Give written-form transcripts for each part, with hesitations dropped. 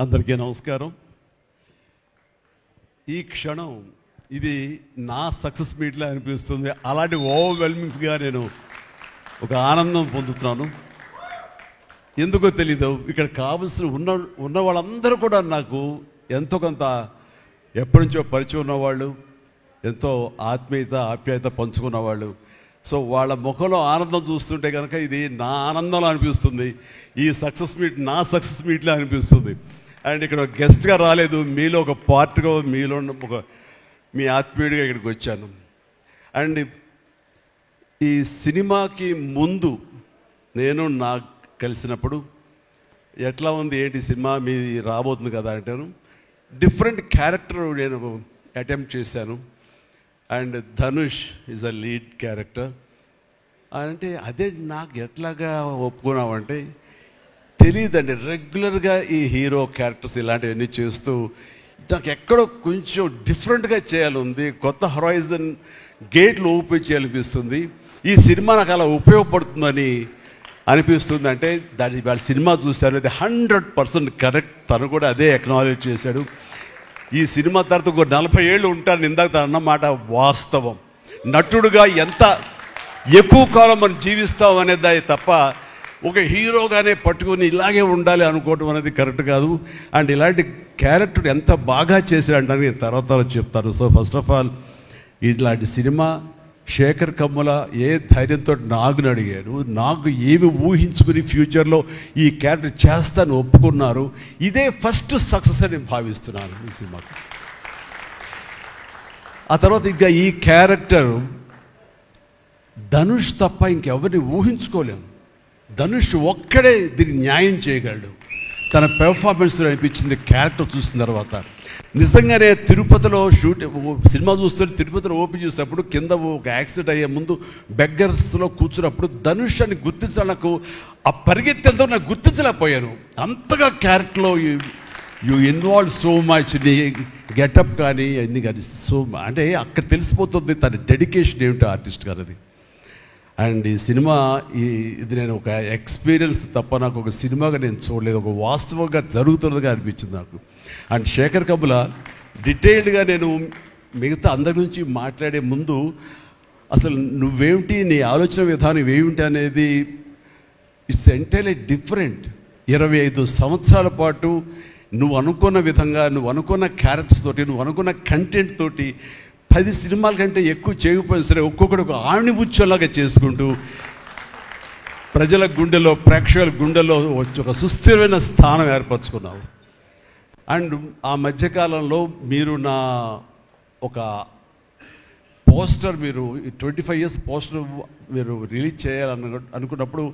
అందరికీ నమస్కారం. ఈ క్షణం ఇది నా సక్సెస్ మీట్లా అనిపిస్తుంది. అలాంటి ఓవర్వెల్మింగ్గా నేను ఒక ఆనందం పొందుతున్నాను. ఎందుకో తెలీదు, ఇక్కడ కావలసిన ఉన్న వాళ్ళందరూ కూడా నాకు ఎంతో కొంత ఎప్పటి నుంచో పరిచయం ఉన్నవాళ్ళు, ఎంతో ఆప్యాయత పంచుకున్నవాళ్ళు. సో వాళ్ళ ముఖంలో ఆనందం చూస్తుంటే కనుక ఇది నా ఆనందంలో అనిపిస్తుంది. ఈ సక్సెస్ మీట్ నా సక్సెస్ మీట్లా అనిపిస్తుంది. అండ్ ఇక్కడ గెస్ట్గా రాలేదు, మీలో ఒక పార్ట్గా, మీలో ఒక మీ ఆత్మీయుడిగా ఇక్కడికి వచ్చాను. అండ్ ఈ సినిమాకి ముందు నేను నాకు కలిసినప్పుడు ఎట్లా ఉంది, ఏంటి సినిమా మీది రాబోతుంది కదా అంటాను. డిఫరెంట్ క్యారెక్టర్ నేను అటెంప్ట్ చేశాను. And Dhanush is a lead character. అంటే అదే నాకు ఎట్లాగా ఒప్పుకున్నామంటే తెలియదండి. రెగ్యులర్గా ఈ హీరో క్యారెక్టర్స్ ఇలాంటివన్నీ చేస్తూ నాకు ఎక్కడో కొంచెం డిఫరెంట్గా చేయాలి, కొత్త హొరైజన్ గేట్లు ఓపెన్ చేయాలనిపిస్తుంది. ఈ సినిమా నాకు అలా ఉపయోగపడుతుందని అనిపిస్తుంది. అంటే దాని వాళ్ళ సినిమా చూశారు, అది 100% కరెక్ట్. తను కూడా అదే అక్నాలెడ్జ్ చేశాడు. ఈ సినిమా తర్వాత ఒక 40 ఏళ్ళు ఉంటాను, ఇందాక తను అన్నమాట వాస్తవం. నటుడుగా ఎంత ఎక్కువ కాలం మనం జీవిస్తాం అనేది తప్ప ఒక హీరోగానే పట్టుకుని ఇలాగే ఉండాలి అనుకోవడం అనేది కరెక్ట్ కాదు. అండ్ ఇలాంటి క్యారెక్టర్ ఎంత బాగా చేశాడంటే నేను తర్వాత చెప్తాను. సో ఫస్ట్ ఆఫ్ ఆల్ ఇలాంటి సినిమా శేఖర్ కమ్ముల ఏ ధైర్యంతో నాగుని అడిగాడు, నాకు ఏమి ఊహించుకుని ఫ్యూచర్లో ఈ క్యారెక్టర్ చేస్తాను ఒప్పుకున్నారు. ఇదే ఫస్ట్ సక్సెస్ అని భావిస్తున్నాను ఈ సినిమాకి. ఆ తర్వాత ఇంకా ఈ క్యారెక్టర్ ధనుష్ తప్ప ఇంకెవరిని ఊహించుకోలేము. ధనుష్ ఒక్కడే దీన్ని న్యాయం చేయగలడు. తన పెర్ఫార్మెన్స్ అనిపించింది క్యారెక్టర్ చూసిన తర్వాత. నిజంగానే తిరుపతిలో సినిమా చూస్తుంటే తిరుపతిలో ఓపెన్ చేసినప్పుడు కింద ఒక యాక్సిడెంట్ అయ్యే ముందు బెగ్గర్స్లో కూర్చున్నప్పుడు ధనుష్ అని గుర్తించాలి. నాకు ఆ పరిగెత్తేంతో నాకు గుర్తించలేకపోయాను. అంతగా క్యారెక్టర్లో యూ ఇన్వాల్వ్ సో మచ్. నీ గెటప్ కానీ అన్నీ కానీ సో అంటే అక్కడ తెలిసిపోతుంది తన డెడికేషన్ ఏమిటో ఆర్టిస్ట్ గారు అది. అండ్ ఈ సినిమా ఇది నేను ఒక ఎక్స్పీరియన్స్ తప్ప నాకు ఒక సినిమాగా నేను చూడలేదు, ఒక వాస్తవంగా జరుగుతున్నదిగా అనిపించింది నాకు. అండ్ శేఖర్ కమ్ముల డీటెయిల్డ్గా నేను మిగతా అందరి నుంచి మాట్లాడే ముందు అసలు నువ్వేమిటి, నీ ఆలోచన విధానం ఏమిటి అనేది ఇట్స్ ఎంటైర్లీ డిఫరెంట్. 25 సంవత్సరాల పాటు నువ్వు అనుకున్న విధంగా, నువ్వు అనుకున్న క్యారెక్టర్స్ తోటి, నువ్వు అనుకున్న కంటెంట్ తోటి 10 సినిమాల కంటే ఎక్కువ చేయకపోయినా సరే ఒక్కొక్కటి ఒక ఆణిముత్యంలాగా చేసుకుంటూ ప్రజల గుండెలో, ప్రేక్షకుల గుండెలో ఒక సుస్థిరమైన స్థానం ఏర్పరచుకున్నావు. అండ్ ఆ మధ్యకాలంలో మీరు నా ఒక పోస్టర్, మీరు 25 years పోస్టర్ మీరు రిలీజ్ చేయాలని అనుకున్నప్పుడు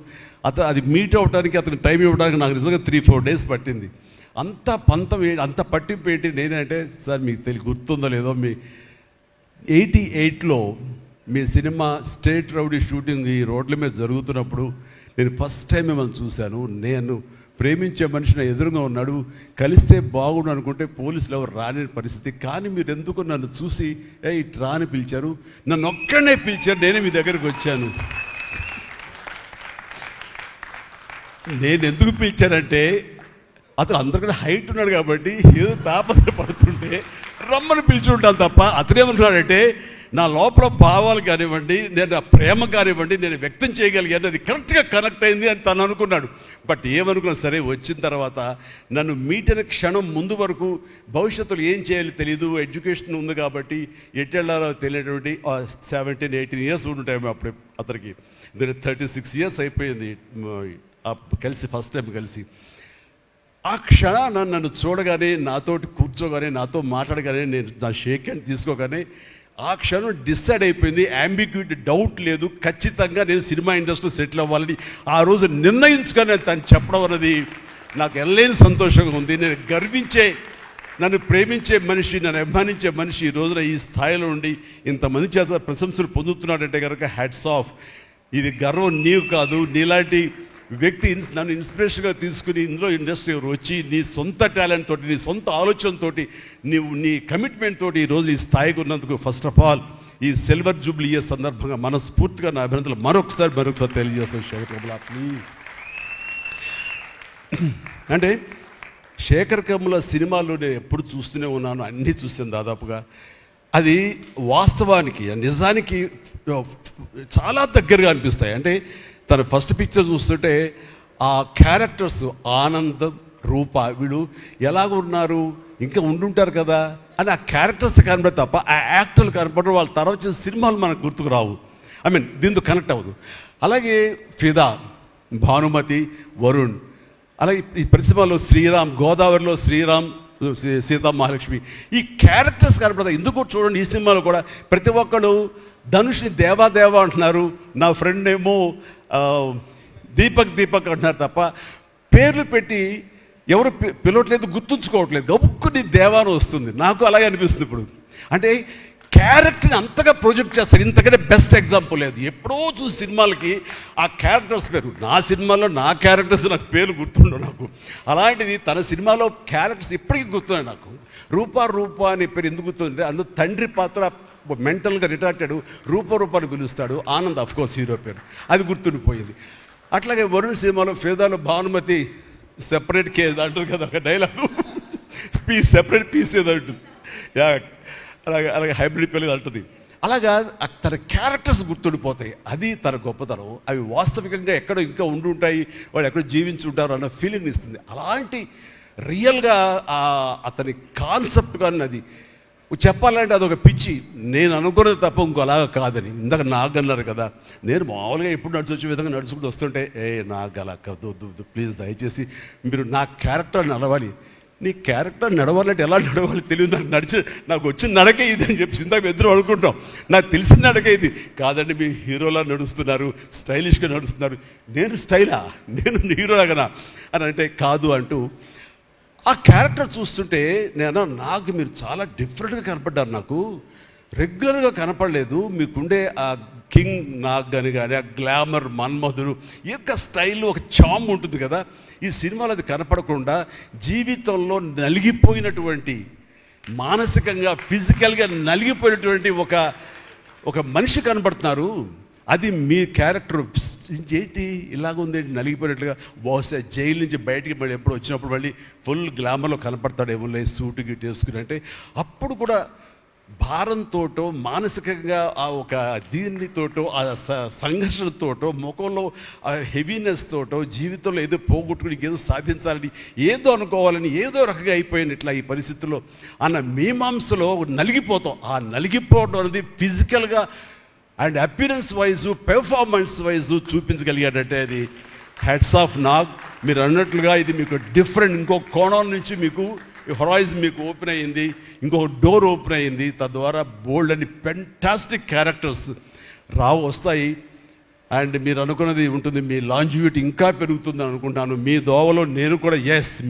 అది మీట్ అవ్వడానికి, అతనికి టైం ఇవ్వడానికి నాకు నిజంగా 3-4 days పట్టింది. అంత పంతం అంత పట్టింపు ఏంటి నేనంటే, సార్ మీకు గుర్తుందో లేదో, మీ 88లో మీ సినిమా స్టేట్ రౌడీ షూటింగ్ ఈ రోడ్ల మీద జరుగుతున్నప్పుడు నేను ఫస్ట్ టైం మిమ్మల్ని చూశాను. నేను ప్రేమించే మనిషి నా ఎదురుగా ఉన్నాడు, కలిస్తే బాగుండు అనుకుంటే పోలీసులు ఎవరు రాని పరిస్థితి. కానీ మీరు ఎందుకు నన్ను చూసి ఇటు రాని పిలిచారు, నన్ను ఒక్కడనే పిలిచారు, నేనే మీ దగ్గరికి వచ్చాను. నేను ఎందుకు పిలిచానంటే అతను అందరికన్నా హైట్ ఉన్నాడు కాబట్టి ఏదో తాపత్రపడుతుంటే రమ్మని పిలిచి ఉంటాను తప్ప అతనేమనుకున్నాడంటే నా లోపల భావాలు కానివ్వండి, నేను ప్రేమ కానివ్వండి నేను వ్యక్తం చేయగలిగాను, అది కరెక్ట్గా కనెక్ట్ అయింది అని తను అనుకున్నాడు. బట్ ఏమనుకున్నా సరే వచ్చిన తర్వాత నన్ను మీట్ అయిన క్షణం ముందు వరకు భవిష్యత్తులో ఏం చేయాలో తెలియదు, ఎడ్యుకేషన్ ఉంది కాబట్టి ఎటు వెళ్ళాలో తెలియనటువంటి 17-18 years ఉంటాయి అప్పుడు అతనికి. 36 years అయిపోయింది కలిసి, ఫస్ట్ టైం కలిసి. ఆ క్షణాన నన్ను చూడగానే, నాతోటి కూర్చోగానే, నాతో మాట్లాడగానే, నేను నా షేక్ హ్యాండ్ తీసుకోగానే ఆ క్షణం డిసైడ్ అయిపోయింది. అంబిగ్యూటీ, డౌట్ లేదు, ఖచ్చితంగా నేను సినిమా ఇండస్ట్రీలో సెటిల్ అవ్వాలని ఆ రోజు నిర్ణయించుకొని తను చెప్పడం అనేది నాకు ఎల్లేని సంతోషంగా ఉంది. నేను గర్వించే, నన్ను ప్రేమించే మనిషి, నన్ను అభిమానించే మనిషి ఈ రోజున ఈ స్థాయిలో ఉండి ఇంతమంది చేత ప్రశంసలు పొందుతున్నాడంటే కనుక హ్యాట్స్ ఆఫ్. ఇది గర్వం నీవు కాదు, నీలాంటి వ్యక్తి నన్ను ఇన్స్పిరేషన్గా తీసుకుని ఇందులో ఇండస్ట్రీ వచ్చి నీ సొంత టాలెంట్ తోటి, నీ సొంత ఆలోచనతో, నీ కమిట్మెంట్ తోటి ఈరోజు ఈ స్థాయికి ఉన్నందుకు ఫస్ట్ ఆఫ్ ఆల్ ఈ సిల్వర్ జూబ్లీ ఇయర్ సందర్భంగా మనస్ఫూర్తిగా నా అభినందనలు మరొకసారి తెలియజేస్తాను శేఖర్ కమ్ముల ప్లీజ్. అంటే శేఖర్ కమ్ముల సినిమాలు నేను ఎప్పుడు చూస్తూనే ఉన్నాను, అన్నీ చూసాను దాదాపుగా. అది వాస్తవానికి నిజానికి చాలా దగ్గరగా అనిపిస్తాయి. అంటే తన ఫస్ట్ పిక్చర్ చూస్తుంటే ఆ క్యారెక్టర్స్ ఆనందం, రూప వీళ్ళు ఎలాగ ఉన్నారు, ఇంకా ఉండుంటారు కదా అని ఆ క్యారెక్టర్స్ కనబడి తప్ప ఆ యాక్టర్లు కనపడరు. వాళ్ళ తర్వాత వచ్చిన సినిమాలు మనకు గుర్తుకు రావు. ఐ మీన్ దీంతో కనెక్ట్ అవ్వదు. అలాగే ఫిదా, భానుమతి, వరుణ్, అలాగే ఈ ప్రతిభలో శ్రీరామ్, గోదావరిలో శ్రీరామ్, సీతా మహాలక్ష్మి, ఈ క్యారెక్టర్స్ కనపడతాయి. ఎందుకు చూడండి ఈ సినిమాలో కూడా ప్రతి ఒక్కరు ధనుష్ని దేవా అంటున్నారు, నా ఫ్రెండ్ ఏమో దీపక్ అంటున్నారు తప్ప పేర్లు పెట్టి ఎవరు పిలవట్లేదు, గుర్తుంచుకోవట్లేదు. గబుక్కుని దేవాను వస్తుంది. నాకు అలాగే అనిపిస్తుంది ఇప్పుడు. అంటే క్యారెక్టర్ని అంతగా ప్రొజెక్ట్ చేస్తారు. ఇంతకంటే బెస్ట్ ఎగ్జాంపుల్ లేదు. ఎప్పుడో చూసి సినిమాలకి ఆ క్యారెక్టర్స్ పేరు, నా సినిమాలో నా క్యారెక్టర్స్ నాకు పేరు గుర్తుండవు నాకు. అలాంటిది తన సినిమాలో క్యారెక్టర్స్ ఇప్పటికీ గుర్తున్నాయి నాకు. రూప అనే పేరు ఎందుకు గుర్తుందంటే అందులో తండ్రి పాత్ర మెంటల్గా రిటార్టెడ్ రూపాన్ని పిలుస్తాడు. ఆనంద్ అఫ్కోర్స్ హీరో పేరు, అది గుర్తుండిపోయింది. అట్లాగే వరుణ్ సినిమాలో ఫిదాలో భానుమతి సెపరేట్ కేజ్ అంటుంది కదా ఒక డైలాగు, సెపరేట్ పీస్ ఏదో అంటుంది. అలాగే హైబ్రిడ్ పెళ్ళి అంటుంది. అలాగా తన క్యారెక్టర్స్ గుర్తుండిపోతాయి. అది తన గొప్పతనం. అవి వాస్తవికంగా ఎక్కడో ఇంకా ఉండుంటాయి, వాళ్ళు ఎక్కడో జీవించుంటారు అన్న ఫీలింగ్ ఇస్తుంది. అలాంటి రియల్గా అతని కాన్సెప్ట్ కానీ అది చెప్పాలంటే అదొక పిచ్చి. నేను అనుకున్నది తప్ప ఇంకోలాగా కాదని. ఇందాక నాకు అన్నారు కదా, నేను మామూలుగా ఎప్పుడు నడిచొచ్చే విధంగా నడుచుకుంటూ వస్తుంటే నాకు అలా వద్దు ప్లీజ్ దయచేసి మీరు నా క్యారెక్టర్ నడవాలి. నీ క్యారెక్టర్ నడవాలంటే ఎలా నడవాలి తెలియదు నాకు. నాకు వచ్చిన నడకే ఇది అని చెప్పి ఇందాక ఇద్దరు అనుకుంటాం. నాకు తెలిసిన నడకే ఇది కాదండి, మీ హీరోలా నడుస్తున్నారు, స్టైలిష్గా నడుస్తున్నారు. నేను స్టైలా, నేను హీరోలాగనా అని అంటే కాదు అంటూ ఆ క్యారెక్టర్ చూస్తుంటే నాకు మీరు చాలా డిఫరెంట్గా కనపడ్డారు. నాకు రెగ్యులర్గా కనపడలేదు. మీకుండే ఆ కింగ్ నాగ్ అని కానీ ఆ గ్లామర్ మన్మధుడు యొక్క స్టైల్ ఒక చామ్ ఉంటుంది కదా, ఈ సినిమాలో అది కనపడకుండా జీవితంలో నలిగిపోయినటువంటి, మానసికంగా ఫిజికల్గా నలిగిపోయినటువంటి ఒక మనిషి కనపడుతున్నారు. అది మీ క్యారెక్టర్. ఏంటి ఇలాగుంది నలిగిపోయినట్లుగా, బహుశా జైలు నుంచి బయటికి మళ్ళీ ఎప్పుడు వచ్చినప్పుడు మళ్ళీ ఫుల్ గ్లామర్లో కనపడతాడేమో లేదు సూటు గిట్టు వేసుకుని. అంటే అప్పుడు కూడా భారంతోటో మానసికంగా ఆ ఒక దీనితోటో ఆ సంఘర్షణతోటో ముఖంలో ఆ హెవీనెస్ తోటో జీవితంలో ఏదో పోగొట్టుకుని ఏదో సాధించాలని ఏదో అనుకోవాలని ఏదో రకంగా అయిపోయినట్లా ఈ పరిస్థితుల్లో అన్న మీమాంసలో నలిగిపోతాం. ఆ నలిగిపోవడం అనేది ఫిజికల్గా and appearance wise performance wise చూపించగలిగాడంటే అది హెడ్స్ ఆఫ్ నాగ్. మీరు అన్నట్లుగా ఇది మీకు డిఫరెంట్, ఇంకో కోణం నుంచి మీకు హొరైజన్ మీకు ఓపెన్ అయ్యింది, ఇంకొక డోర్ ఓపెన్ అయ్యింది. తద్వారా బోల్డ్ అని ఫెంటాస్టిక్ క్యారెక్టర్స్ వస్తాయి. అండ్ మీరు అనుకున్నది ఉంటుంది, మీ లాంజివిటీ ఇంకా పెరుగుతుందని అనుకుంటున్నాను. మీ దోవలో నేను కూడా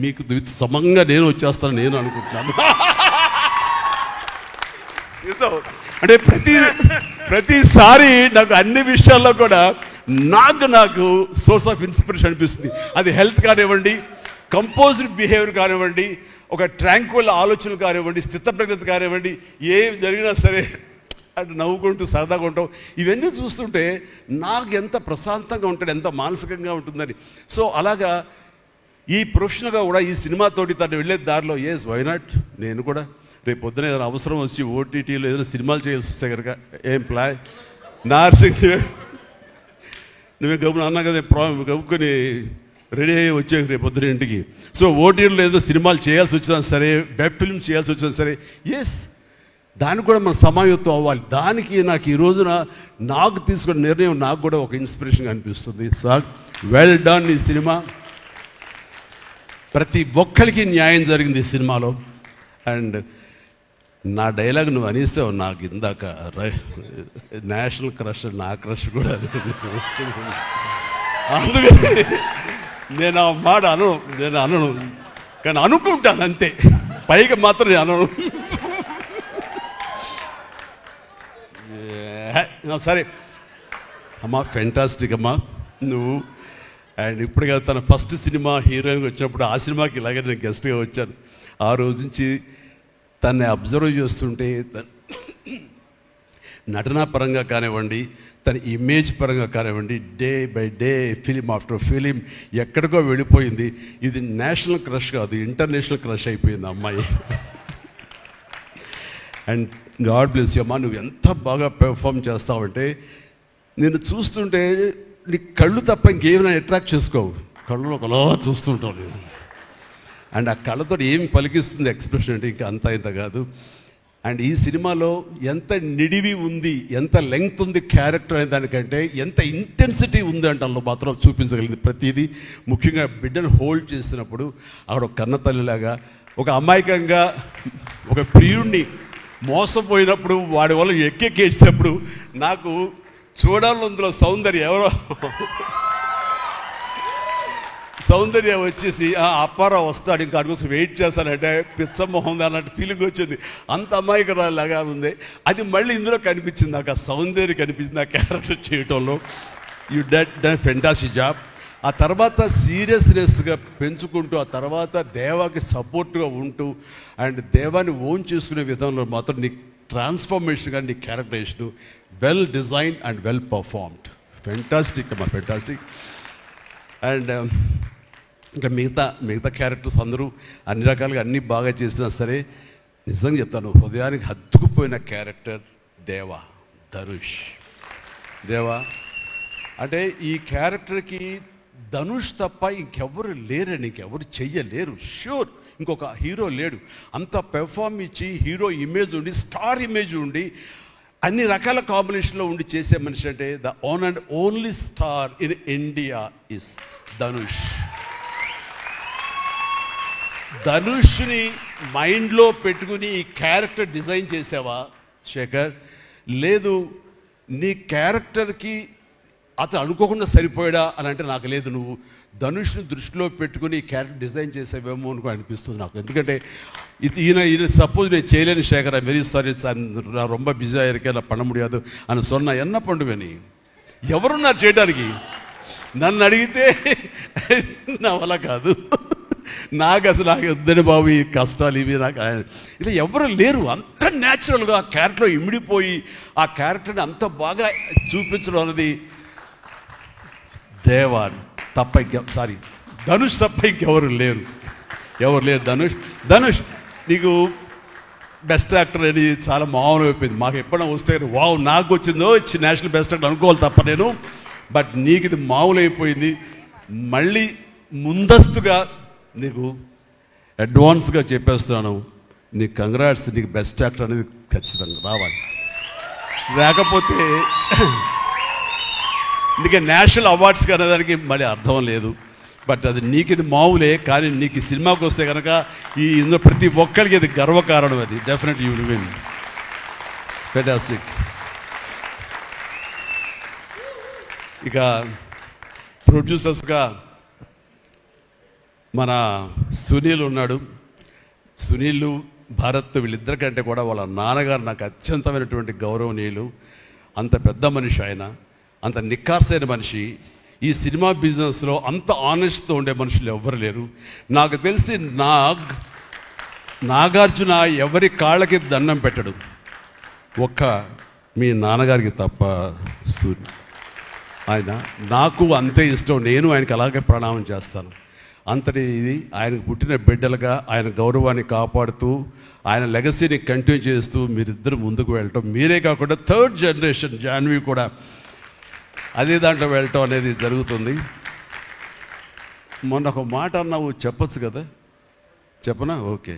మీకు సమంగా నేను వచ్చేస్తాను నేను అనుకుంటున్నాను. అంటే ప్రతిసారి నాకు అన్ని విషయాల్లో కూడా నాకు సోర్స్ ఆఫ్ ఇన్స్పిరేషన్ అనిపిస్తుంది. అది హెల్త్ కానివ్వండి, కంపోజ్డ్ బిహేవియర్ కానివ్వండి, ఒక ట్రాంక్విల్ ఆలోచనలు కానివ్వండి, స్థితప్రజ్ఞత కానివ్వండి, ఏం జరిగినా సరే అంటే నవ్వుకుంటూ సరదాగా ఉంటాం. ఇవన్నీ చూస్తుంటే నాకు ఎంత ప్రశాంతంగా ఉంటాడు, ఎంత మానసికంగా ఉంటుందని. సో అలాగా ఈ ప్రొఫెషనల్గా కూడా ఈ సినిమాతోటి తను వెళ్ళే దారిలో వై నాట్ నేను కూడా రేపు పొద్దున ఏదైనా అవసరం వచ్చి ఓటీటీలో ఏదైనా సినిమాలు చేయాల్సి వస్తే కనుక ఏం ప్లాన్ నార్సింగ్ నువ్వే గబుని అన్నా కదా గబుకొని రెడీ అయ్యి వచ్చే రేపు పొద్దున ఇంటికి. సో ఓటీటీలో ఏదో సినిమాలు చేయాల్సి వచ్చినా సరే, వెబ్ ఫిల్మ్ చేయాల్సి వచ్చినా సరే దానికి కూడా మనం సమాయత్తం అవ్వాలి. దానికి నాకు ఈ రోజున నాకు తీసుకున్న నిర్ణయం నాకు కూడా ఒక ఇన్స్పిరేషన్గా అనిపిస్తుంది. Sir well done. ఈ సినిమా ప్రతి ఒక్కరికి న్యాయం జరిగింది ఈ సినిమాలో. అండ్ నా డైలాగ్ నువ్వు అనిస్తావు నాకు ఇందాక నేషనల్ క్రష్, నా క్రష్ కూడా అందుకని నేను ఆ మాట అనను కానీ అనుకుంటాను అంతే, పైగా మాత్రం నేను అనను. సరే అమ్మా, ఫెంటాస్టిక్ అమ్మా నువ్వు. అండ్ ఇప్పుడు కదా తన ఫస్ట్ సినిమా హీరోయిన్గా వచ్చినప్పుడు ఆ సినిమాకి ఇలాగే నేను గెస్ట్గా వచ్చాను. ఆ రోజు నుంచి తన్ని అబ్జర్వ్ చేస్తుంటే నటనా పరంగా కానివ్వండి, తన ఇమేజ్ పరంగా కానివ్వండి, day by day film after film ఎక్కడికో వెళ్ళిపోయింది. ఇది నేషనల్ క్రష్ కాదు, ఇంటర్నేషనల్ క్రష్ అయిపోయింది అమ్మాయి. అండ్ గాడ్ బ్లెస్ యూ అమ్మా, నువ్వు ఎంత బాగా పెర్ఫామ్ చేస్తావంటే నేను చూస్తుంటే నీ కళ్ళు తప్ప ఇంకేమైనా అట్రాక్ట్ చేసుకోవు, కళ్ళు ఒకలా చూస్తుంటావు నేను. అండ్ ఆ కళ్ళతో ఏమి పలికిస్తుంది ఎక్స్ప్రెషన్ అంటే ఇంకా అంత ఇంత కాదు. అండ్ ఈ సినిమాలో ఎంత నిడివి ఉంది, ఎంత లెంగ్త్ ఉంది క్యారెక్టర్ అనే దానికంటే ఎంత ఇంటెన్సిటీ ఉంది అంటే అందులో మాత్రం చూపించగలిగింది ప్రతిదీ. ముఖ్యంగా బిడ్డను హోల్డ్ చేసినప్పుడు ఆవిడ ఒక కన్నతల్లిలాగా, ఒక అమాయకంగా ఒక ప్రియుణ్ణి మోసపోయినప్పుడు వాడి వల్ల ఎక్కేసినప్పుడు నాకు చూడాలని అందులో సౌందర్య వచ్చేసి అప్పారావు వస్తాడు ఇంకా అటు కోసం వెయిట్ చేస్తానంటే పిచ్చమోహం అన్నట్టు ఫీలింగ్ వచ్చింది. అంత అమాయకురాలాగా ఉంది. అది మళ్ళీ ఇందులో కనిపించింది నాకు, ఆ సౌందర్య కనిపించింది ఆ క్యారెక్టర్ చేయటంలో. You done fantastic job. ఆ తర్వాత సీరియస్నెస్గా పెంచుకుంటూ, ఆ తర్వాత దేవాకి సపోర్ట్గా ఉంటూ అండ్ దేవాన్ని ఓన్ చేసుకునే విధంలో మాత్రం నీ ట్రాన్స్ఫర్మేషన్ కానీ నీ characterization well designed and well performed. Fantastic అమ్మా, ఫెంటాస్టిక్. అండ్ ఇంకా మిగతా క్యారెక్టర్స్ అందరూ అన్ని రకాలుగా అన్నీ బాగా చేసినా సరే నిజంగా చెప్తాను, హృదయానికి హత్తుకుపోయిన క్యారెక్టర్ ధనుష్. అంటే ఈ క్యారెక్టర్కి ధనుష్ తప్ప ఇంకెవరు లేరని, ఇంకెవరు చెయ్యలేరు. ష్యూర్ ఇంకొక హీరో లేడు. అంత పెర్ఫార్మ్ ఇచ్చి హీరో ఇమేజ్ ఉండి, స్టార్ ఇమేజ్ ఉండి, అన్ని రకాల కాంబినేషన్లో ఉండి చేసే మనిషి అంటే the one and only star in India is Dhanush. ధనుష్ని మైండ్లో పెట్టుకుని ఈ క్యారెక్టర్ డిజైన్ చేసావా శేఖర్? లేదు, నీ క్యారెక్టర్కి అతను అనుకోకుండా సరిపోయాడా అని అంటే నాకు లేదు. నువ్వు ధనుష్ని దృష్టిలో పెట్టుకుని ఈ క్యారెక్టర్ డిజైన్ చేసేవేమో అనుకో అనిపిస్తుంది నాకు. ఎందుకంటే ఈయన సపోజ్ నేను చేయలేని శేఖర్, వెరీ సారీ సార్, నా ரொம்ப బిజీயாக இருக்கேன், நான் பண்ண முடியாது అని சொன்னா என்ன பண்ணுவேని? ఎవరున్నారు చేయడానికి? నన్ను అడిగితే నా వల్ల కాదు, నాకు వద్దని బాబు ఈ కష్టాలు ఇవి నాకు ఇలా ఎవరు లేరు. అంత న్యాచురల్గా ఆ క్యారెక్టర్లో ఇమిడిపోయి ఆ క్యారెక్టర్ని అంత బాగా చూపించడం అన్నది ధనుష్ తప్ప ఇంకెవరు లేరు. ధనుష్ నీకు బెస్ట్ యాక్టర్ అని చాలా మామూలు అయిపోయింది. మాకు ఎప్పుడైనా వస్తే వావ్ నాకు వచ్చిందో నేషనల్ బెస్ట్ యాక్టర్ అనుకోవాలి తప్ప నేను. బట్ నీకు ఇది మామూలు అయిపోయింది. మళ్ళీ ముందస్తుగా నీకు అడ్వాన్స్గా చెప్పేస్తున్నాను, నీకు కంగ్రాట్స్. నీకు బెస్ట్ యాక్టర్ అనేది ఖచ్చితంగా రావాలి. లేకపోతే నీకు నేషనల్ అవార్డ్స్ అనేదానికి మళ్ళీ అర్థం లేదు. బట్ అది నీకు ఇది మామూలే, కానీ నీకు ఈ సినిమాకి వస్తే కనుక ఇందులో ప్రతి ఒక్కరికి ఇది గర్వకారణం. అది definite you will win. Fantastic. ఇక ప్రొడ్యూసర్స్గా మన సునీల్ ఉన్నాడు. సునీల్, భారత్ వీళ్ళిద్దరికంటే కూడా వాళ్ళ నాన్నగారు నాకు అత్యంతమైనటువంటి గౌరవనీయులు. అంత పెద్ద మనిషి ఆయన, అంత నిక్కార్సైన మనిషి. ఈ సినిమా బిజినెస్లో అంత ఆనెస్ట్తో ఉండే మనుషులు ఎవ్వరు లేరు. నాకు తెలిసి నాగార్జున ఎవరి కాళ్ళకి దండం పెట్టడు, ఒక్క మీ నాన్నగారికి తప్ప. ఆయన నాకు అంతే ఇష్టం, నేను ఆయనకి అలాగే ప్రణామం చేస్తాను. అంతటి ఇది ఆయనకు పుట్టిన బిడ్డలుగా ఆయన గౌరవాన్ని కాపాడుతూ ఆయన లెగసీని కంటిన్యూ చేస్తూ మీరిద్దరు ముందుకు వెళ్ళటం, మీరే కాకుండా థర్డ్ జనరేషన్ జాన్వి కూడా అదే దాంట్లో వెళ్ళటం అనేది జరుగుతుంది. మొన్న ఒక మాట అన్నావు, చెప్పచ్చు కదా? చెప్పనా? ఓకే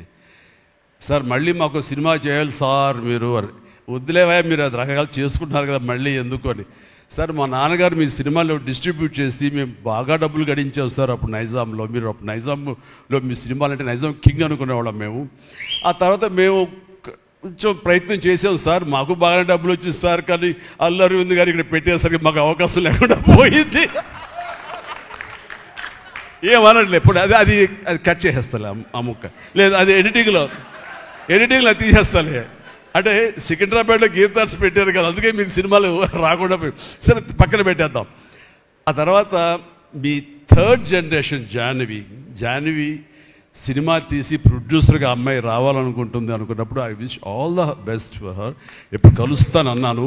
సార్, మళ్ళీ మాకు సినిమా చేయాలి సార్ మీరు. వద్దులేవా, మీరు అది రకరకాలు చేసుకుంటున్నారు కదా మళ్ళీ ఎందుకు అని. సార్ మా నాన్నగారు మీ సినిమాలో డిస్ట్రిబ్యూట్ చేసి మేము బాగా డబ్బులు గడించాం సార్ అప్పుడు నైజాంలో. మీరు అప్పుడు నైజాంలో మీ సినిమాలు అంటే నైజాం కింగ్ అనుకునేవాళ్ళం మేము. ఆ తర్వాత మేము కొంచెం ప్రయత్నం చేసాం సార్, మాకు బాగా డబ్బులు వచ్చింది సార్, కానీ అల్లరి ఉంది గారు ఇక్కడ పెట్టేసరికి మాకు అవకాశం లేకుండా పోయింది. ఏమనట్లే ఇప్పుడు అది కట్ చేసేస్తాలే ఆ ముక్క, లేదు అది ఎడిటింగ్లో తీసేస్తాలే. అంటే సికింద్రాబాద్లో గీతార్స్ పెట్టారు కదా, అందుకే మీకు సినిమాలు రాకుండా పోయి సరే పక్కన పెట్టేద్దాం. ఆ తర్వాత మీ థర్డ్ జనరేషన్ జాహ్నవి సినిమా తీసి ప్రొడ్యూసర్గా అమ్మాయి రావాలనుకుంటుంది అనుకున్నప్పుడు I wish all the best for her. ఎప్పుడు కలుస్తాను అన్నాను.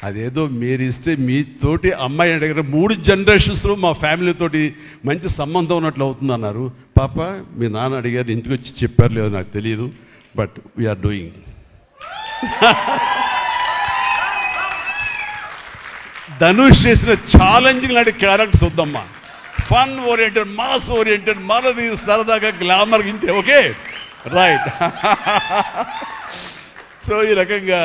అదేదో మీరు ఇస్తే మీతోటి అమ్మాయి అడిగిన 3 జనరేషన్స్లో మా ఫ్యామిలీతోటి మంచి సంబంధం ఉన్నట్లు అవుతుంది అన్నారు. పాప మీ నాన్న అడిగారు, ఇంటికి వచ్చి చెప్పారు లేదో నాకు తెలియదు, బట్ వీఆర్ డూయింగ్. ధనుష్ చేసిన ఛాలెంజింగ్ లాంటి క్యారెక్టర్స్ వద్దమ్మా. ఫన్ ఓరియంటెడ్, మాస్ ఓరియంటెడ్, మనది సరదాగా గ్లామర్ ఇంతే. Okay, right. సో ఈ రకంగా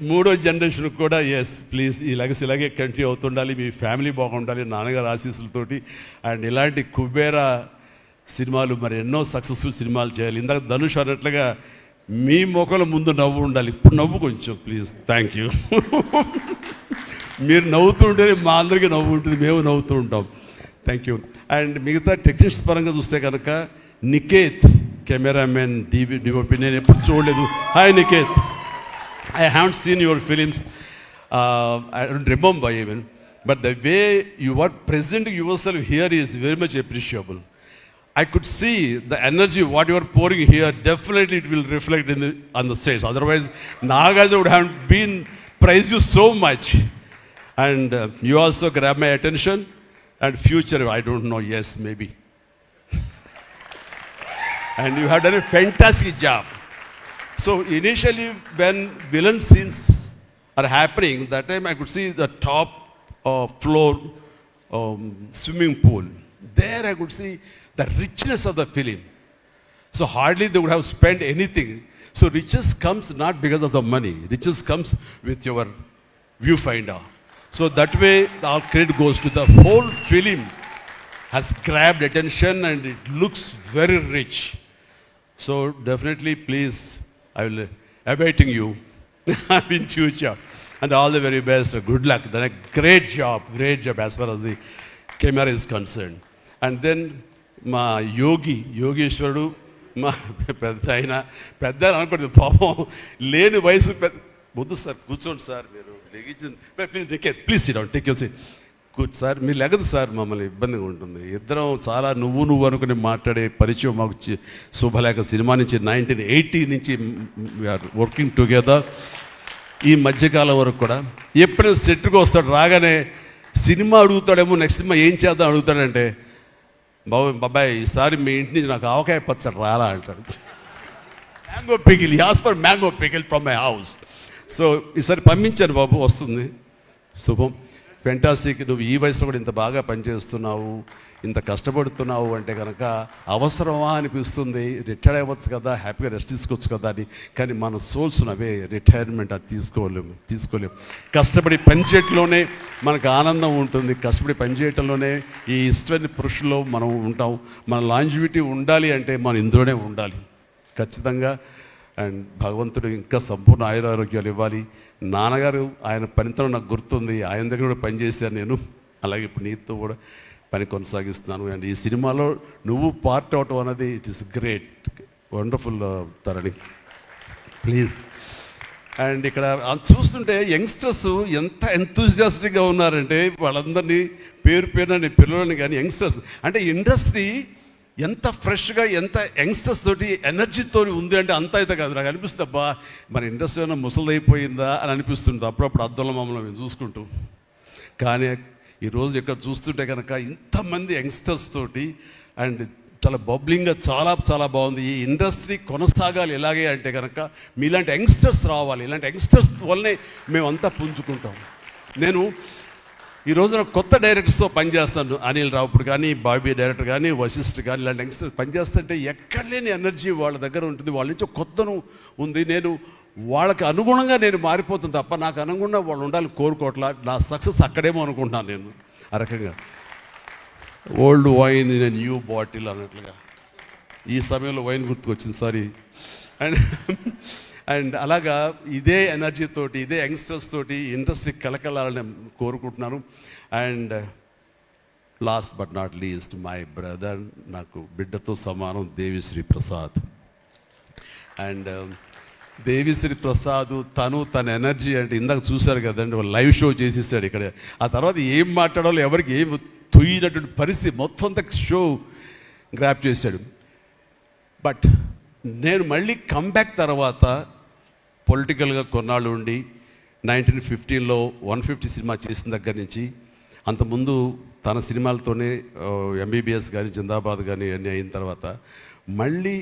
3వ జనరేషన్ కూడా ఎస్ ప్లీజ్ ఈ లెగసీ ఇలాగే కంటిన్యూ అవుతుండాలి, మీ ఫ్యామిలీ బాగుండాలి నాన్నగారు ఆశీస్సులతోటి. అండ్ ఇలాంటి కుబేరా సినిమాలు మరి ఎన్నో సక్సెస్ఫుల్ సినిమాలు చేయాలి. ఇందాక ధనుష్ అన్నట్లుగా మీ మొక్కల ముందు నవ్వు ఉండాలి. ఇప్పుడు నవ్వు కొంచెం ప్లీజ్. Thank you. మీరు నవ్వుతూ ఉంటేనే మా అందరికీ నవ్వు ఉంటుంది, మేము నవ్వుతూ ఉంటాం. Thank you. అండ్ మిగతా టెక్నీషియన్స్ పరంగా చూస్తే కనుక నికేత్ కెమెరామెన్ డిఓపి నేను ఎప్పుడు చూడలేదు. Hi Niket, I haven't seen your films. I don't remember even. But the way you are presenting yourself here is very much appreciable. I could see the energy, what you are pouring here, definitely it will reflect on the stage. Otherwise, Nagaja would have been praised you so much. And you also grab my attention. And future, I don't know, yes, maybe. And you have done a fantastic job. So initially when villain scenes are happening, that time I could see the top floor swimming pool. There I could see the richness of the film. So hardly they would have spent anything. So riches comes not because of the money. Riches comes with your viewfinder. So that way our credit goes to the whole film has grabbed attention and it looks very rich. So definitely please, I will awaiting you in future, and all the very best. Good luck. Then a great job as far as the camera is concerned. And then మా యోగేశ్వరుడు మా పెద్ద అనుకోండి పాపం లేని వయసు వద్దు sir కూర్చోండి sir మీరు లెగించండి please sit down take your seat sir మీరు లెగదు సార్ మమ్మల్ని ఇబ్బందిగా ఉంటుంది. ఇద్దరం చాలా నువ్వు అనుకుని మాట్లాడే పరిచయం మాకు శుభలేఖ సినిమా నుంచి 1980 నుంచి వీఆర్ వర్కింగ్ టుగెదర్. ఈ మధ్యకాలం వరకు కూడా ఎప్పుడైనా సెట్కి వస్తాడు, రాగానే సినిమా అడుగుతాడేమో, నెక్స్ట్ సినిమా ఏం చేద్దాం అడుగుతాడంటే, బాబాయ్ ఈసారి మీ ఇంటి నుంచి నాకు ఆవకాయ పచ్చడి రాలా అంటాడు. Mango pickle, as for mango pickle from my house. So ఈసారి పంపించాను బాబు, వస్తుంది. శుభం. ఫెంటాస్టిక్. నువ్వు ఈ వయసులో కూడా ఇంత బాగా పనిచేస్తున్నావు, ఇంత కష్టపడుతున్నావు అంటే కనుక అవసరమా అనిపిస్తుంది. రిటైర్ అవ్వచ్చు కదా, హ్యాపీగా రెస్ట్ తీసుకోవచ్చు కదా అని. కానీ మన సోల్స్ అవే రిటైర్మెంట్ అది తీసుకోలేము. కష్టపడి పనిచేయటంలోనే మనకు ఆనందం ఉంటుంది, కష్టపడి పనిచేయటంలోనే ఈ ఇష్టమైన పురుషుల్లో మనం ఉంటాం. మన లాంజివిటీ ఉండాలి అంటే మనం ఇందులోనే ఉండాలి ఖచ్చితంగా. అండ్ భగవంతుడు ఇంకా సంపూర్ణ ఆయురారోగ్యాలు ఇవ్వాలి. నాన్నగారు ఆయన పనితనం నాకు గుర్తుంది, ఆయన దగ్గర కూడా పనిచేశాను నేను, అలాగే ఇప్పుడు నీతో కూడా పని కొనసాగిస్తున్నాను. అండ్ ఈ సినిమాలో నువ్వు పార్ట్ అవటం అన్నది it is great, wonderful Tarani, please. And ఇక్కడ చూస్తుంటే యంగ్స్టర్స్ ఎంత ఎంతూజియాస్టిక్గా ఉన్నారంటే, వాళ్ళందరినీ పేరున నేను పిల్లలని కానీ యంగ్స్టర్స్ అంటే ఇండస్ట్రీ ఎంత ఫ్రెష్గా, ఎంత యంగ్స్టర్స్ తోటి ఎనర్జీతో ఉంది అంటే అంత అయితే కాదు. నాకు అనిపిస్తుంది అబ్బా మన ఇండస్ట్రీ ఏమైనా ముసలిదైపోయిందా అని అనిపిస్తుంది అప్పుడప్పుడు అద్దంలో మమ్మల్ని మేము చూసుకుంటూ. కానీ ఈరోజు ఇక్కడ చూస్తుంటే కనుక ఇంతమంది యంగ్స్టర్స్ తోటి అండ్ చాలా బబ్లింగ్గా చాలా చాలా బాగుంది. ఈ ఇండస్ట్రీ కొనసాగాలి ఎలాగే అంటే కనుక మీలాంటి యంగ్స్టర్స్ రావాలి. ఇలాంటి యంగ్స్టర్స్ వల్లనే మేమంతా పుంజుకుంటాం. నేను ఈ రోజున కొత్త డైరెక్టర్స్తో పనిచేస్తాను, అనిల్ రావుపూడి కానీ, బాబీ డైరెక్టర్ కానీ, వశిష్ఠ్ కానీ, ఇలాంటి యంగ్స్టర్స్ పనిచేస్తుంటే ఎక్కడ లేని ఎనర్జీ వాళ్ళ దగ్గర ఉంటుంది, వాళ్ళ నుంచి కొత్తను ఉంది. నేను వాళ్ళకి అనుగుణంగా నేను మారిపోతుంది తప్ప నాకు అనుగుణంగా వాళ్ళు ఉండాలి కోరుకోవట్లా. నా సక్సెస్ అక్కడేమో అనుకుంటున్నాను నేను. ఆ రకంగా old wine in new bottle అన్నట్లుగా ఈ సమయంలో వైన్ గుర్తుకొచ్చింది, సారీ. అండ్ అలాగా ఇదే ఎనర్జీతోటి, ఇదే యంగ్స్టర్స్ తోటి ఇండస్ట్రీ కలకలాలని కోరుకుంటున్నాను. And last but not least my brother, నాకు బిడ్డతో సమానం, దేవిశ్రీ ప్రసాద్. అండ్ దేవిశ్రీ ప్రసాద్ తన ఎనర్జీ అంటే ఇందాక చూశారు కదండి, లైవ్ షో చేసేసాడు ఇక్కడ. ఆ తర్వాత ఏం మాట్లాడాలో ఎవరికి ఏం తొయ్యినటువంటి పరిస్థితి మొత్తం అంతా షో గ్రాప్ చేశాడు. బట్ నేను మళ్ళీ కంబ్యాక్ తర్వాత పొలిటికల్గా కొన్నాళ్ళు ఉండి 1915లో 150 సినిమా చేసిన దగ్గర నుంచి, అంతకుముందు తన సినిమాలతోనే ఎంబీబీఎస్ కానీ జిందాబాద్ కానీ అన్నీ అయిన తర్వాత మళ్ళీ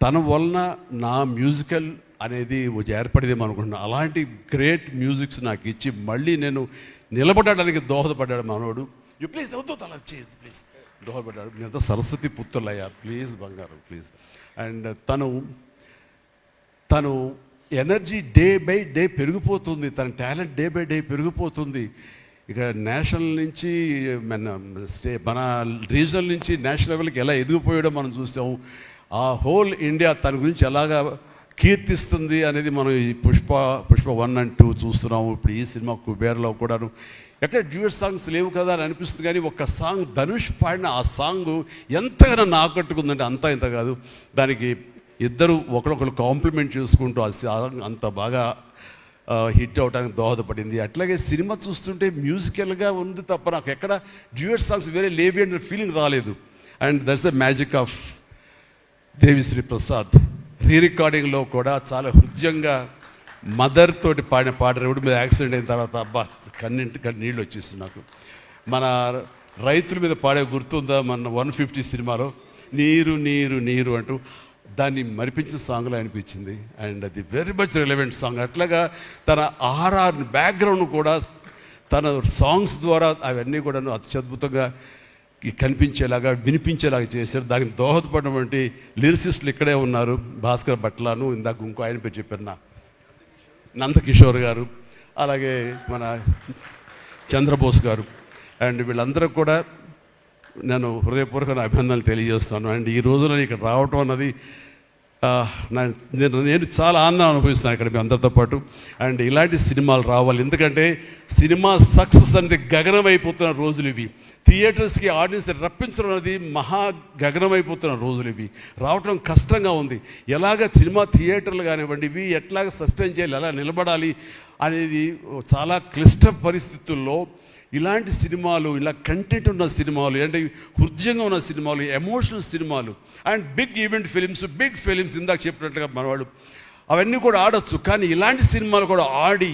తన వలన నా మ్యూజికల్ అనేది ఏర్పడేదేమో అనుకుంటున్నాను. అలాంటి గ్రేట్ మ్యూజిక్స్ నాకు ఇచ్చి మళ్ళీ నేను నిలబడడానికి దోహదపడ్డాడు మనోడు. యూ ప్లీజ్ వద్దు అలా చేయదు ప్లీజ్, దోహదపడ్డాడు. నేనంతా సరస్వతి పుత్రులయ్యా, ప్లీజ్ బంగారం ప్లీజ్. అండ్ తను ఎనర్జీ డే బై డే పెరిగిపోతుంది, తన టాలెంట్ డే బై డే పెరిగిపోతుంది. ఇక నేషనల్ నుంచి మన రీజనల్ నుంచి నేషనల్ లెవెల్కి ఎలా ఎదిగిపోయాడో మనం చూసాము. ఆ హోల్ ఇండియా తన గురించి ఎలాగా కీర్తిస్తుంది అనేది మనం ఈ పుష్ప 1 and 2 చూస్తున్నాము. ఇప్పుడు ఈ సినిమా కుబేర్లో కూడాను ఎక్కడ డ్యూయట్ సాంగ్స్ లేవు కదా అని అనిపిస్తుంది, కానీ ఒక సాంగ్ ధనుష్ పాడిన ఆ సాంగ్ ఎంతగానో నన్ను ఆకట్టుకుందంటే అంతా ఇంత కాదు. దానికి ఇద్దరు ఒకరొకరు కాంప్లిమెంట్ చేసుకుంటూ ఆ సాంగ్ అంత బాగా హిట్ అవడానికి దోహదపడింది. అట్లాగే సినిమా చూస్తుంటే మ్యూజికల్గా ఉంది తప్ప నాకు ఎక్కడ డ్యూయట్ సాంగ్స్ వేరే లేవి అనే ఫీలింగ్ రాలేదు. And that's the magic of Devi Sri Prasad. రికార్డింగ్లో కూడా చాలా హృదయంగా మదర్ తోటి పాడిన పాట రోడ్డు మీద యాక్సిడెంట్ అయిన తర్వాత అబ్బా కన్నింటి నీళ్ళు వచ్చేస్తుంది నాకు. మన రైతుల మీద పాడే గుర్తుందా మన 150 సినిమాలో నీరు నీరు నీరు అంటూ దాన్ని మరిపించిన సాంగ్లో అనిపించింది. అండ్ అది వెరీ మచ్ రిలవెంట్ సాంగ్. అట్లాగా తన ఆర్ఆర్ బ్యాక్గ్రౌండ్ కూడా తన సాంగ్స్ ద్వారా అవన్నీ కూడా అత్యద్భుతంగా కనిపించేలాగా వినిపించేలాగా చేశారు. దానికి దోహదపడినటువంటి లిరిసిస్టులు ఇక్కడే ఉన్నారు. భాస్కర్ భట్లాను, ఇందాక ఇంకో ఆయన పేరు చెప్పారు నందకిషోర్ గారు, అలాగే మన చంద్రబోస్ గారు. అండ్ వీళ్ళందరూ కూడా నేను హృదయపూర్వక అభినందనలు తెలియజేస్తాను. అండ్ ఈ రోజున ఇక్కడ రావటం అన్నది నేను చాలా ఆనందం అనుభవిస్తాను ఇక్కడ మీ అందరితో పాటు. అండ్ ఇలాంటి సినిమాలు రావాలి, ఎందుకంటే సినిమా సక్సెస్ అనేది గగనమైపోతున్న రోజులు ఇవి. థియేటర్స్కి ఆడియన్స్ రప్పించడం అనేది మహా గగనమైపోతున్న రోజులు ఇవి. రావటం కష్టంగా ఉంది. ఎలాగ సినిమా థియేటర్లు కానివ్వండి ఇవి ఎట్లాగ సస్టైన్ చేయాలి, ఎలా నిలబడాలి అనేది చాలా క్లిష్ట పరిస్థితుల్లో ఇలాంటి సినిమాలు, ఇలా కంటెంట్ ఉన్న సినిమాలు, అంటే హృదయంగా ఉన్న సినిమాలు, ఎమోషనల్ సినిమాలు and big event films, big films ఇందాక చెప్పినట్టుగా మనవాడు అవన్నీ కూడా ఆడొచ్చు. కానీ ఇలాంటి సినిమాలు కూడా ఆడి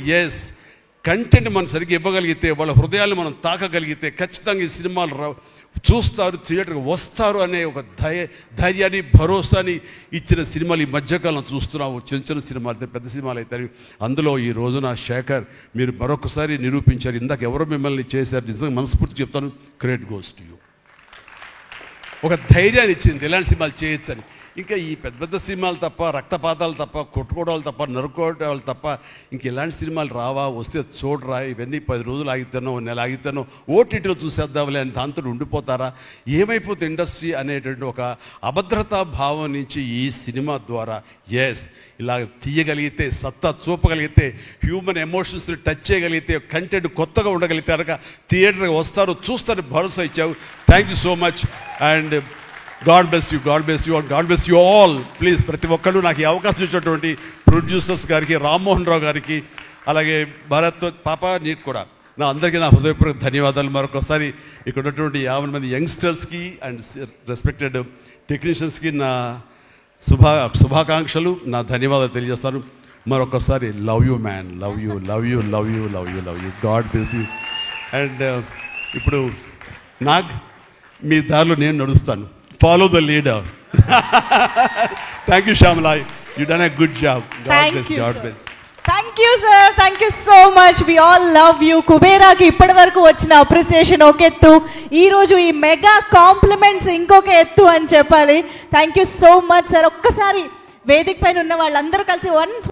కంటెంట్ మనం సరిగ్గా ఇవ్వగలిగితే, వాళ్ళ హృదయాన్ని మనం తాకగలిగితే ఖచ్చితంగా ఈ సినిమాలు చూస్తారు, థియేటర్కి వస్తారు అనే ఒక ధైర్యాన్ని భరోసాని ఇచ్చిన సినిమాలు ఈ మధ్యకాలం చూస్తున్నాము. చిన్న చిన్న సినిమాలు అయితే పెద్ద సినిమాలు అయితే అందులో ఈ రోజున శేఖర్ మీరు మరొకసారి నిరూపించారు. ఇందాక ఎవరో మిమ్మల్ని చేశారు, నిజంగా మనస్ఫూర్తి చెప్తాను, క్రెడిట్ గోస్ టు యూ. ఒక ధైర్యాన్ని ఇచ్చింది ఇలాంటి సినిమాలు చేయొచ్చని. ఇంకా ఈ పెద్ద పెద్ద సినిమాలు తప్ప, రక్తపాతాలు తప్ప, కొట్టుకోవడాలు తప్ప, నరుకోవడాలు తప్ప ఇంక ఇలాంటి సినిమాలు రావా, వస్తే చూడరా, ఇవన్నీ 10 రోజులు ఆగితేనో నెల ఆగితేనో ఓటీటీలో చూసేద్దాంలే అని దాంతో ఉండిపోతారా, ఏమైపోతే ఇండస్ట్రీ అనేటువంటి ఒక అభద్రతా భావం నుంచి ఈ సినిమా ద్వారా ఇలా తీయగలిగితే, సత్తా చూపగలిగితే, హ్యూమన్ ఎమోషన్స్ని టచ్ చేయగలిగితే, కంటెంట్ కొత్తగా ఉండగలిగితే కనుక థియేటర్కి వస్తారు, చూస్తారు, భరోసా ఇచ్చావు. Thank you so much. And God bless you, God bless you, and God bless you all. Please ప్రతి ఒక్కళ్ళు నాకు ఈ అవకాశం ఇచ్చినటువంటి ప్రొడ్యూసర్స్ గారికి, రామ్మోహన్ రావు గారికి, అలాగే భారత్ పాప నీకు కూడా అందరికీ నా హృదయపూర్వక ధన్యవాదాలు. మరొకసారి ఇక్కడ ఉన్నటువంటి 50 మంది యంగ్స్టర్స్కి అండ్ రెస్పెక్టెడ్ టెక్నీషియన్స్కి నా శుభాకాంక్షలు, నా ధన్యవాదాలు తెలియజేస్తాను. మరొకసారి love you man, love you love you love you love you love you. God bless you. And ఇప్పుడు మీ దారిలో నేను నడుస్తాను. Follow the leader. Thank you, Shamala. You done a good job. God bless. God bless. Thank you, sir. Thank you so much. We all love you. కుబేరాకి ఇప్పటి వరకు వచ్చిన appreciation ఒక ఎత్తు, ఈ రోజు ఈ మెగా కాంప్లిమెంట్స్ ఇంకొక ఎత్తు అని చెప్పాలి. Thank you so much sir. ఒక్కసారి వేదిక పైన ఉన్న వాళ్ళందరూ కలిసి